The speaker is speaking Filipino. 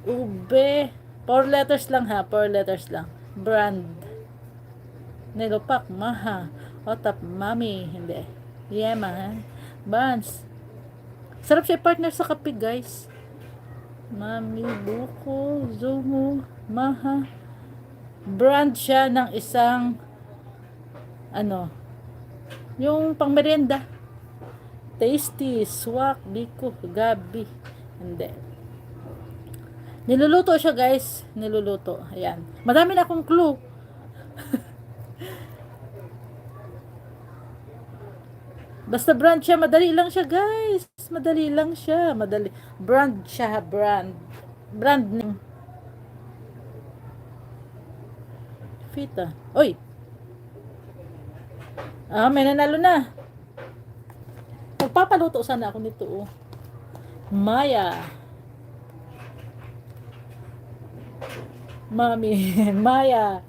Ube. 4 letters lang ha. 4 letters lang. Brand. Nilopak. Maha. Otap. Mami. Hindi. Yema ha. Buns. Sarap siya partner sa kape guys. Mami. Buko. Zumo. Maha. Brand siya ng isang ano. Yung pang merienda. Tasty. Swak. Biko. Gabi. Hindi. Niluluto siya guys. Niluluto. Ayan. Madami na akong clue. Basta brand siya. Madali lang siya guys. Madali lang siya. Madali. Brand siya. Brand. Brand name. Fita. Oy. May nanalo na. Magpapaluto sana ako nito. Oh. Maya. Mami. Maya.